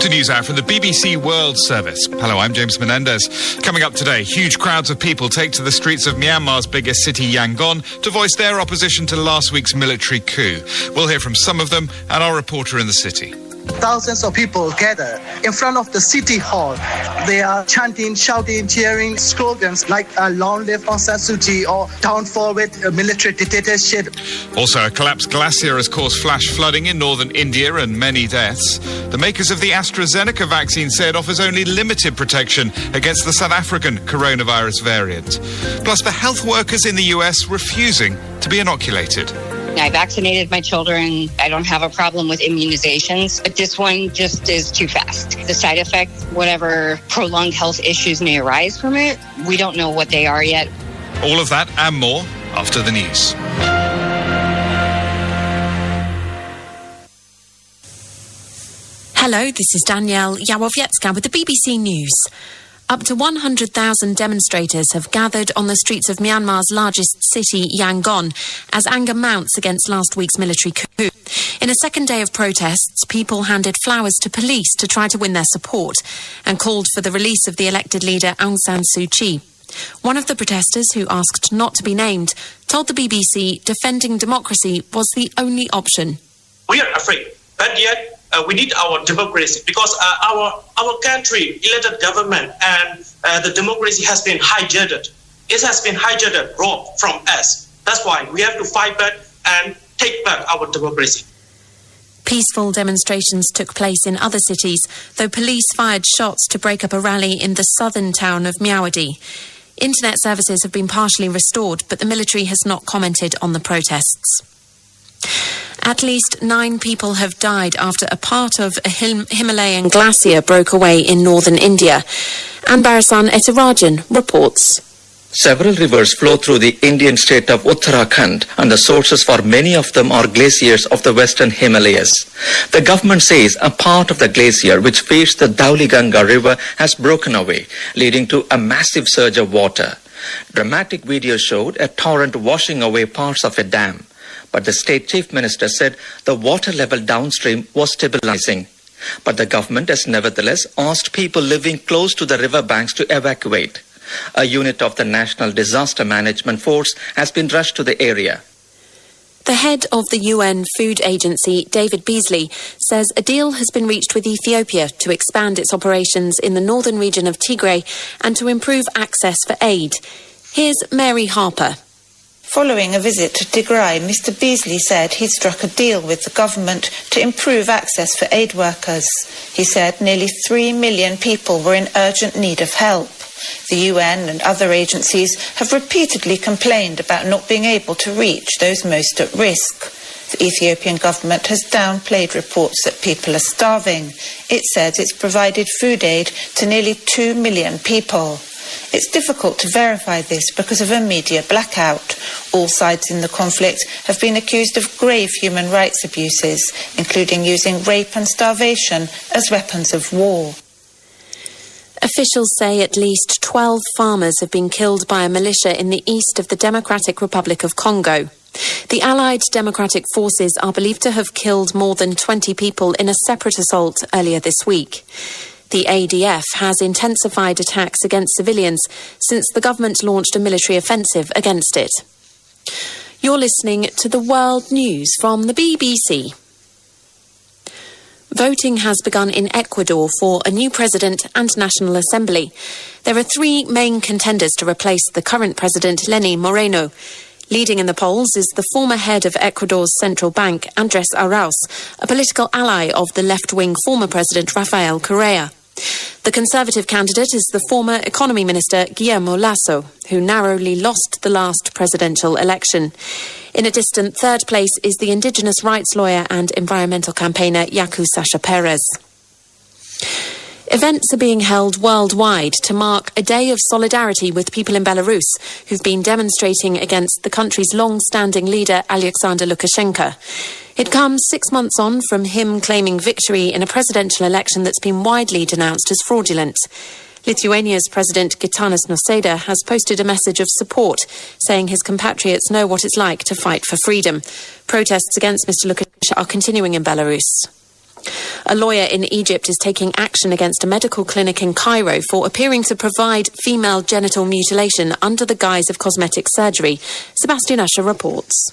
to News Hour from the BBC World Service. Hello, I'm James Menendez. Coming up today, huge crowds of people take to the streets of Myanmar's biggest city, Yangon, to voice their opposition to last week's military coup. We'll hear from some of them and our reporter in the city. Thousands of people gather in front of the city hall. They are chanting, shouting, cheering slogans like "Long live Aung San Suu Kyi" or "Down forward military dictatorship." Also, a collapsed glacier has caused flash flooding in northern India and many deaths. The makers of the AstraZeneca vaccine say it offers only limited protection against the South African coronavirus variant. Plus, the health workers in the US refusing to be inoculated. I vaccinated my children. I don't have a problem with immunizations, but this one just is too fast. The side effects, whatever prolonged health issues may arise from it, we don't know what they are yet. All of that and more after the news. Hello, this is Danielle Yawowiecka with the BBC News. Up to 100,000 demonstrators have gathered on the streets of Myanmar's largest city, Yangon, as anger mounts against last week's military coup. In a second day of protests, people handed flowers to police to try to win their support and called for the release of the elected leader Aung San Suu Kyi. One of the protesters, who asked not to be named, told the BBC defending democracy was the only option. We are afraid, but yet we need our democracy because our country elected government and the democracy has been hijacked. It has been hijacked from us. That's why we have to fight back and take back our democracy. Peaceful demonstrations took place in other cities, though police fired shots to break up a rally in the southern town of Myawaddy. Internet services have been partially restored, but the military has not commented on the protests. At least 9 people have died after a part of a Himalayan glacier broke away in northern India. Anbarasan Etirajan reports. Several rivers flow through the Indian state of Uttarakhand, and the sources for many of them are glaciers of the western Himalayas. The government says a part of the glacier which feeds the Dhauliganga river has broken away, leading to a massive surge of water. Dramatic videos showed a torrent washing away parts of a dam. But the state chief minister said the water level downstream was stabilizing. But the government has nevertheless asked people living close to the river banks to evacuate. A unit of the National Disaster Management Force has been rushed to the area. The head of the UN Food Agency, David Beasley, says a deal has been reached with Ethiopia to expand its operations in the northern region of Tigray and to improve access for aid. Here's Mary Harper. Following a visit to Tigray, Mr Beasley said he'd struck a deal with the government to improve access for aid workers. He said nearly 3 million people were in urgent need of help. The UN and other agencies have repeatedly complained about not being able to reach those most at risk. The Ethiopian government has downplayed reports that people are starving. It says it's provided food aid to nearly 2 million people. It's difficult to verify this because of a media blackout. All sides in the conflict have been accused of grave human rights abuses, including using rape and starvation as weapons of war. Officials say at least 12 farmers have been killed by a militia in the east of the Democratic Republic of Congo. The Allied Democratic Forces are believed to have killed more than 20 people in a separate assault earlier this week. The ADF has intensified attacks against civilians since the government launched a military offensive against it. You're listening to the World News from the BBC. Voting has begun in Ecuador for a new president and National Assembly. There are 3 main contenders to replace the current president, Lenin Moreno. Leading in the polls is the former head of Ecuador's central bank, Andrés Arauz, a political ally of the left-wing former president Rafael Correa. The Conservative candidate is the former economy minister Guillermo Lasso, who narrowly lost the last presidential election. In a distant third place is the indigenous rights lawyer and environmental campaigner Yaku Sasha Perez. Events are being held worldwide to mark a day of solidarity with people in Belarus who've been demonstrating against the country's long-standing leader Alexander Lukashenko. It comes 6 months on from him claiming victory in a presidential election that's been widely denounced as fraudulent. Lithuania's President Gitanas Nausėda has posted a message of support, saying his compatriots know what it's like to fight for freedom. Protests against Mr. Lukashenko are continuing in Belarus. A lawyer in Egypt is taking action against a medical clinic in Cairo for appearing to provide female genital mutilation under the guise of cosmetic surgery. Sebastian Usher reports.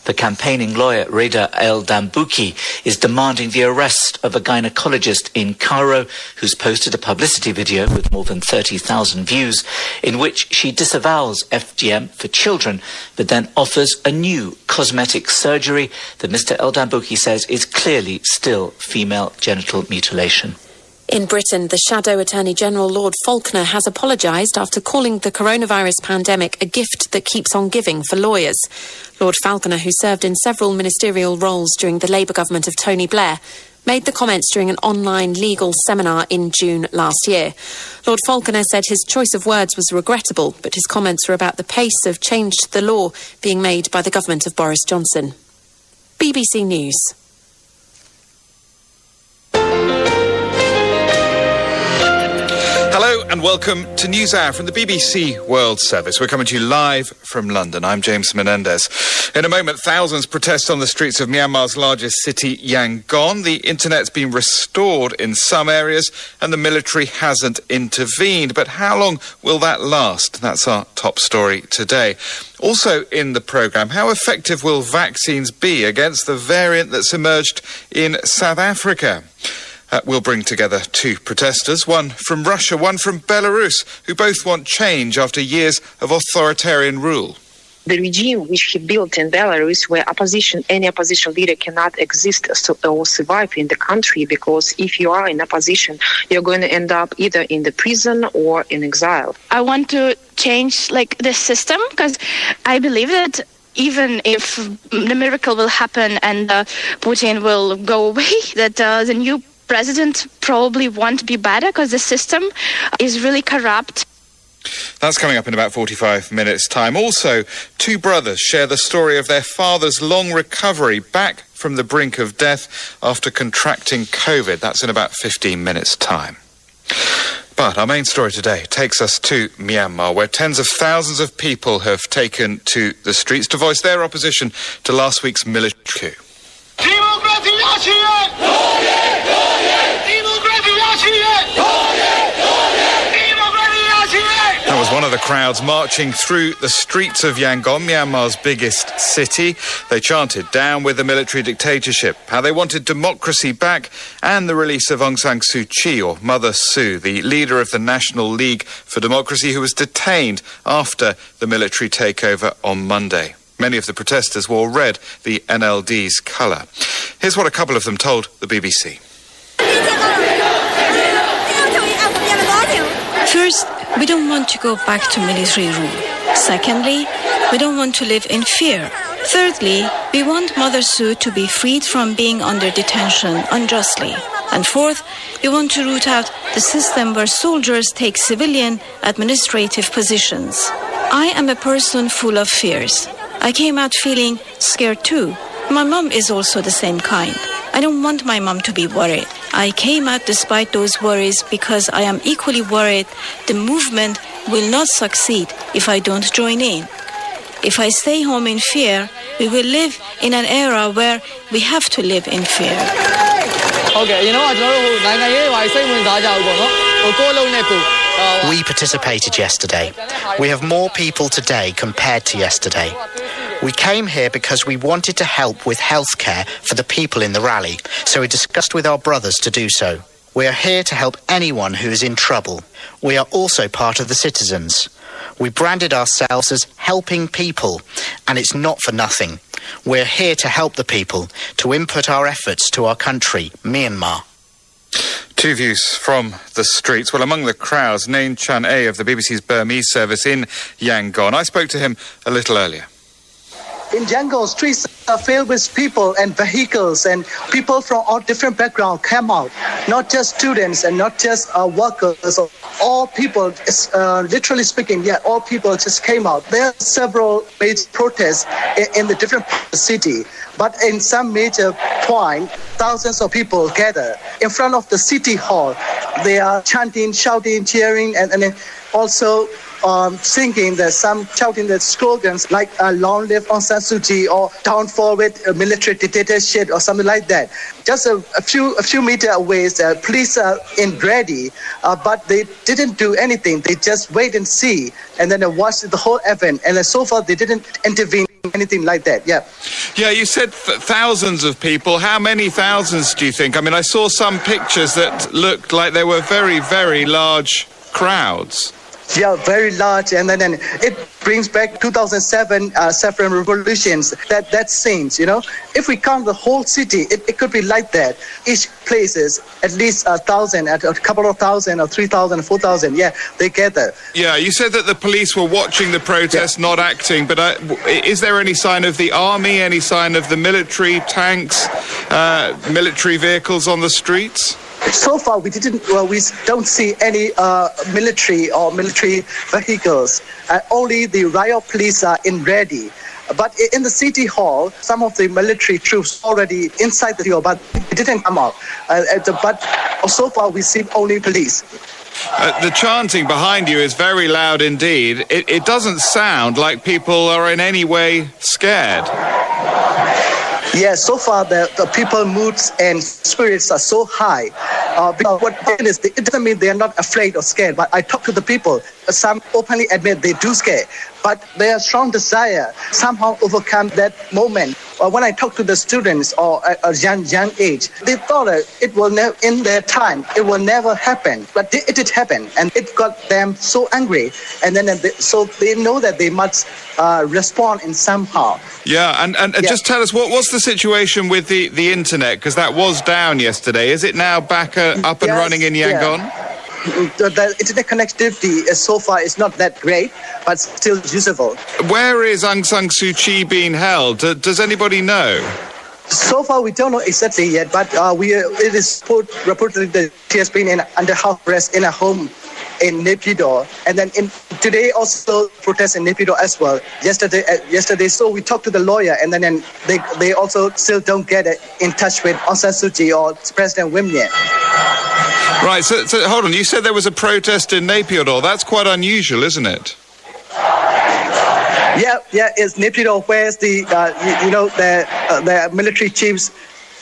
The campaigning lawyer Reda El Dambouki is demanding the arrest of a gynecologist in Cairo who's posted a publicity video with more than 30,000 views in which she disavows FGM for children but then offers a new cosmetic surgery that Mr. El Dambouki says is clearly still female genital mutilation. In Britain, the Shadow Attorney General Lord Falconer has apologised after calling the coronavirus pandemic a gift that keeps on giving for lawyers. Lord Falconer, who served in several ministerial roles during the Labour government of Tony Blair, made the comments during an online legal seminar in June last year. Lord Falconer said his choice of words was regrettable, but his comments were about the pace of change to the law being made by the government of Boris Johnson. BBC News. Hello and welcome to NewsHour from the BBC World Service. We're coming to you live from London. I'm James Menendez. In a moment, thousands protest on the streets of Myanmar's largest city, Yangon. The internet's been restored in some areas and the military hasn't intervened. But how long will that last? That's our top story today. Also in the programme, how effective will vaccines be against the variant that's emerged in South Africa? We'll bring together two protesters, one from Russia, one from Belarus, who both want change after years of authoritarian rule. The regime which he built in Belarus, where any opposition leader cannot exist or survive in the country, because if you are in opposition, you're going to end up either in the prison or in exile. I want to change the system, because I believe that even if the miracle will happen and Putin will go away, that the new president probably won't be better because the system is really corrupt. That's coming up in about 45 minutes' time. Also, two brothers share the story of their father's long recovery back from the brink of death after contracting COVID. That's in about 15 minutes' time. But our main story today takes us to Myanmar, where tens of thousands of people have taken to the streets to voice their opposition to last week's military coup. That was one of the crowds marching through the streets of Yangon, Myanmar's biggest city. They chanted down with the military dictatorship, how they wanted democracy back, and the release of Aung San Suu Kyi, or Mother Sue, the leader of the National League for Democracy, who was detained after the military takeover on Monday. Many of the protesters wore red, the NLD's colour. Here's what a couple of them told the BBC. First, we don't want to go back to military rule. Secondly, we don't want to live in fear. Thirdly, we want Mother Sue to be freed from being under detention unjustly. And fourth, we want to root out the system where soldiers take civilian administrative positions. I am a person full of fears. I came out feeling scared too. My mom is also the same kind. I don't want my mom to be worried. I came out despite those worries because I am equally worried the movement will not succeed if I don't join in. If I stay home in fear, we will live in an era where we have to live in fear. We participated yesterday. We have more people today compared to yesterday. We came here because we wanted to help with healthcare for the people in the rally, so we discussed with our brothers to do so. We are here to help anyone who is in trouble. We are also part of the citizens. We branded ourselves as helping people, and it's not for nothing. We're here to help the people, to input our efforts to our country, Myanmar. Two views from the streets. Well, among the crowds, Nain Chan-A of the BBC's Burmese service in Yangon. I spoke to him a little earlier. In Yangon, streets are filled with people and vehicles, and people from all different backgrounds come out. Not just students and not just workers. All people, literally speaking, all people just came out. There are several major protests in the different parts of the city. But in some major point, thousands of people gather in front of the city hall. They are chanting, shouting, cheering, and also singing, some shouting the slogans like "Long live Aung San Suu Kyi" or "Downfall with military dictatorship" or something like that. Just a few meters away, the police are ready, but they didn't do anything. They just wait and see, and then they watched the whole event. And so far, they didn't intervene. Anything like that, yeah. Yeah, you said thousands of people. How many thousands do you think? I mean, I saw some pictures that looked like they were very, very large crowds. Yeah, very large, and then it brings back 2007 Saffron revolutions. That scenes, If we count the whole city, it could be like that. Each place is at least 1,000, a couple of thousand, or 3,000, 4,000. Yeah, they gather. Yeah, you said that the police were watching the protest, not acting. But is there any sign of the army? Any sign of the military, tanks, military vehicles on the streets? So far, we don't see any military or military vehicles. Only the riot police are ready. But in the city hall, some of the military troops already inside the hall, but it didn't come out. But so far, we see only police. The chanting behind you is very loud indeed. It doesn't sound like people are in any way scared. Yeah, so far the people moods and spirits are so high. Because what is, it doesn't mean they are not afraid or scared. But I talk to the people. Some openly admit they do scare, but their strong desire somehow overcome that moment. When I talk to the students or a young age, they thought it will never, in their time, it will never happen. But it did happen, and it got them so angry. And then so they know that they must respond in somehow. Yeah, and just tell us, what's the situation with the internet? Because that was down yesterday. Is it now back up and running in Yangon? Yeah. The internet connectivity so far is not that great, but still usable. Where is Aung San Suu Kyi being held? Does anybody know? So far, we don't know exactly yet, but it is reportedly that she has been under house arrest in a home in Naypyidaw, and then today also protests in Naypyidaw as well. Yesterday, so we talked to the lawyer, and then they also still don't get in touch with Aung San Suu Kyi or President Win Myint. Right, so hold on, you said there was a protest in Naypyidaw. That's quite unusual, isn't it? Yeah, it's Naypyidaw, where the military chiefs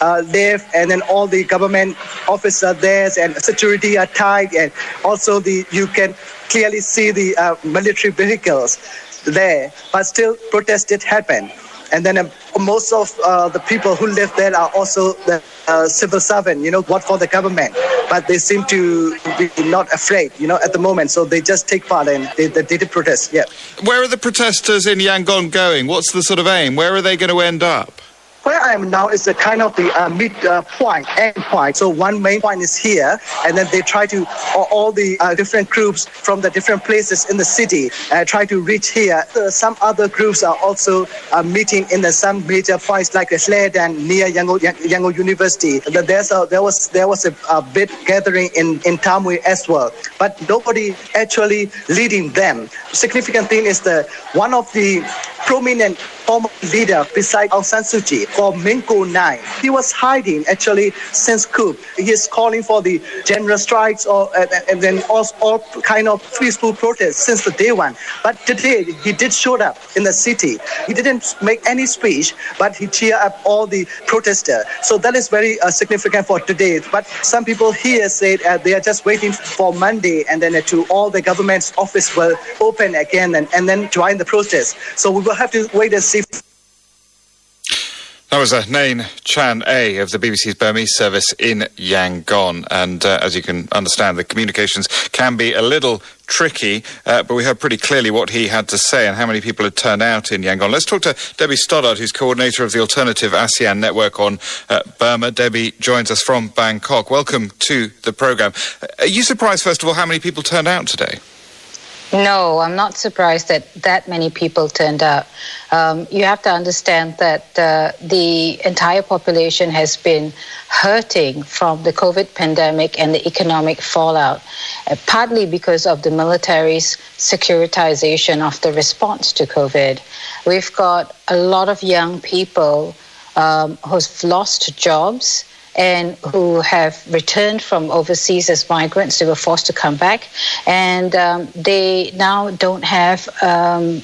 live, and then all the government officers there, and security are tight, and also you can clearly see the military vehicles there, but still protest did happen. And then most of the people who live there are also the civil servant, work for the government. But they seem to be not afraid, at the moment. So they just take part and they did protest, yeah. Where are the protesters in Yangon going? What's the sort of aim? Where are they going to end up? Where I am now is a kind of the end point. So one main point is here, and then they try to, all the different groups from the different places in the city try to reach here. Some other groups are also meeting in some major points like Sled and near Yangon University. There was a big gathering in Tamui as well, but nobody actually leading them. Significant thing is one of the prominent former leader beside Aung San Suu Kyi, called Minko 9. He was hiding actually since coup. He is calling for the general strikes and then all kind of peaceful protests since the day one. But today he did show up in the city. He didn't make any speech, but he cheered up all the protesters. So that is very significant for today. But some people here said they are just waiting for Monday, and then all the government's office will open again and then join the protest. So we will have to wait and see. That was Nain Chan A of the BBC's Burmese service in Yangon. And as you can understand, the communications can be a little tricky, but we heard pretty clearly what he had to say and how many people had turned out in Yangon. Let's talk to Debbie Stoddard, who's coordinator of the Alternative ASEAN Network on Burma. Debbie joins us from Bangkok. Welcome to the programme. Are you surprised, first of all, how many people turned out today? No, I'm not surprised that many people turned out. You have to understand that the entire population has been hurting from the COVID pandemic and the economic fallout, partly because of the military's securitization of the response to COVID. We've got a lot of young people who've lost jobs and who have returned from overseas as migrants. They were forced to come back, and they now don't have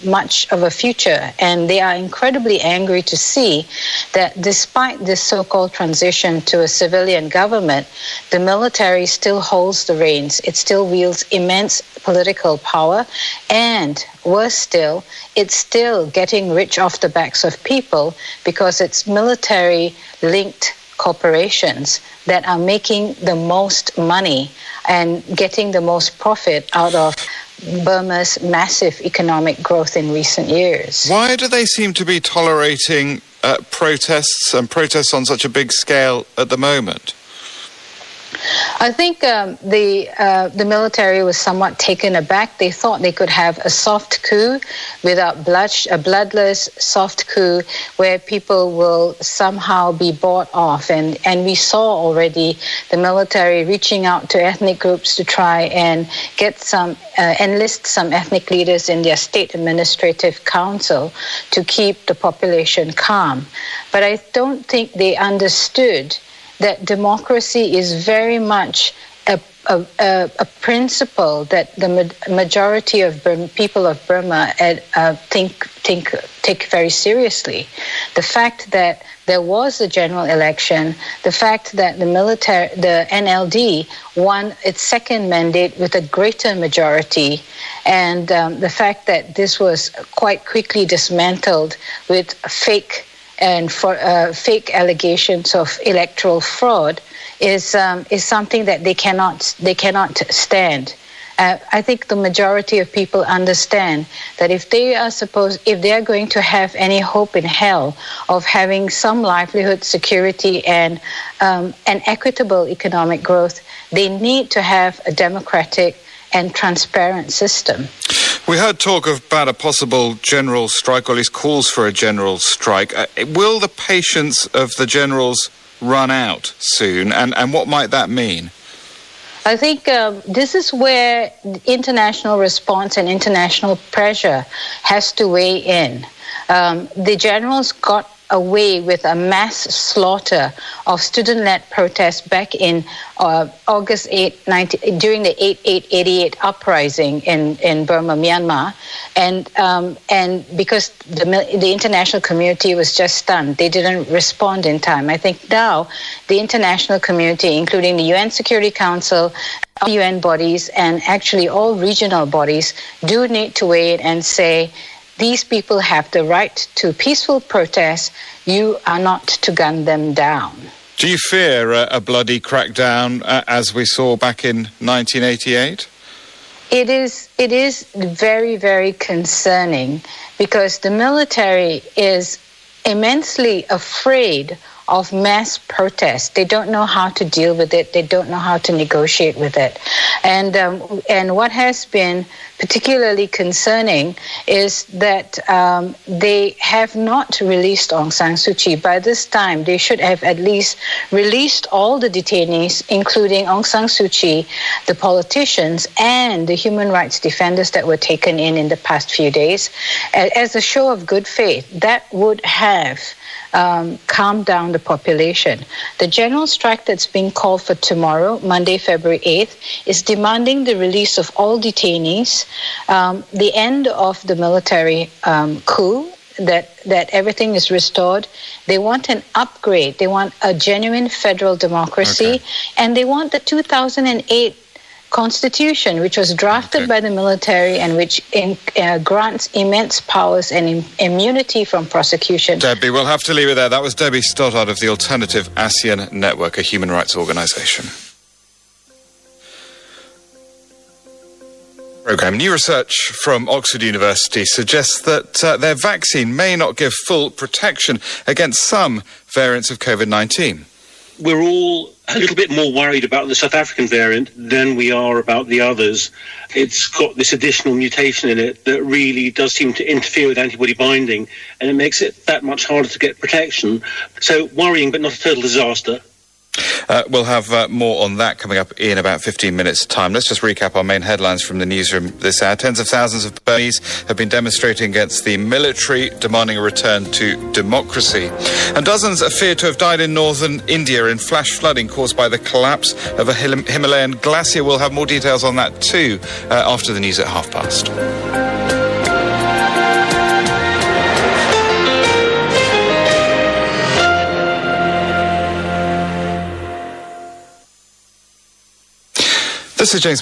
much of a future. And they are incredibly angry to see that despite this so-called transition to a civilian government, the military still holds the reins. It still wields immense political power, and worse still, it's still getting rich off the backs of people because it's military-linked corporations that are making the most money and getting the most profit out of Burma's massive economic growth in recent years. Why do they seem to be tolerating protests on such a big scale at the moment? I think the military was somewhat taken aback. They thought they could have a soft coup without a bloodless soft coup where people will somehow be bought off. And we saw already the military reaching out to ethnic groups to try and get enlist some ethnic leaders in their state administrative council to keep the population calm. But I don't think they understood that democracy is very much a principle that the majority of people of Burma take very seriously. The fact that there was a general election, the fact that the NLD won its second mandate with a greater majority, and the fact that this was quite quickly dismantled with fake allegations of electoral fraud is something that they cannot stand. I think the majority of people understand that if they are going to have any hope in hell of having some livelihood security and an equitable economic growth, they need to have a democratic and transparent system. We heard talk about a possible general strike, or at least calls for a general strike. Will the patience of the generals run out soon, and what might that mean? I think this is where international response and international pressure has to weigh in. The generals got away with a mass slaughter of student-led protests back in August 8, during the 88 uprising in Burma, Myanmar, and because the international community was just stunned, they didn't respond in time. I think now the international community, including the UN Security Council, UN bodies, and actually all regional bodies, do need to weigh in and say, these people have the right to peaceful protest. You are not to gun them down. Do you fear a bloody crackdown as we saw back in 1988? It is very, very concerning because the military is immensely afraid of mass protests. They don't know how to deal with it. They don't know how to negotiate with it. And what has been particularly concerning is that they have not released Aung San Suu Kyi. By this time, they should have at least released all the detainees, including Aung San Suu Kyi, the politicians, and the human rights defenders that were taken in the past few days. As a show of good faith, that would have calm down the population. The general strike that's being called for tomorrow, Monday, February 8th, is demanding the release of all detainees, the end of the military coup, that everything is restored. They want an upgrade. They want a genuine federal democracy, and they want the 2008 Constitution, which was drafted by the military and which grants immense powers and immunity from prosecution. Debbie, we'll have to leave it there. That was Debbie Stoddard of the Alternative ASEAN Network, a human rights organisation. Programme. New research from Oxford University suggests that their vaccine may not give full protection against some variants of COVID-19. We're all a little bit more worried about the South African variant than we are about the others. It's got this additional mutation in it that really does seem to interfere with antibody binding, and it makes it that much harder to get protection. So worrying, but not a total disaster. We'll have more on that coming up in about 15 minutes' time. Let's just recap our main headlines from the newsroom this hour. Tens of thousands of Burmese have been demonstrating against the military, demanding a return to democracy. And dozens are feared to have died in northern India in flash flooding caused by the collapse of a Himalayan glacier. We'll have more details on that too after the news at past. This is James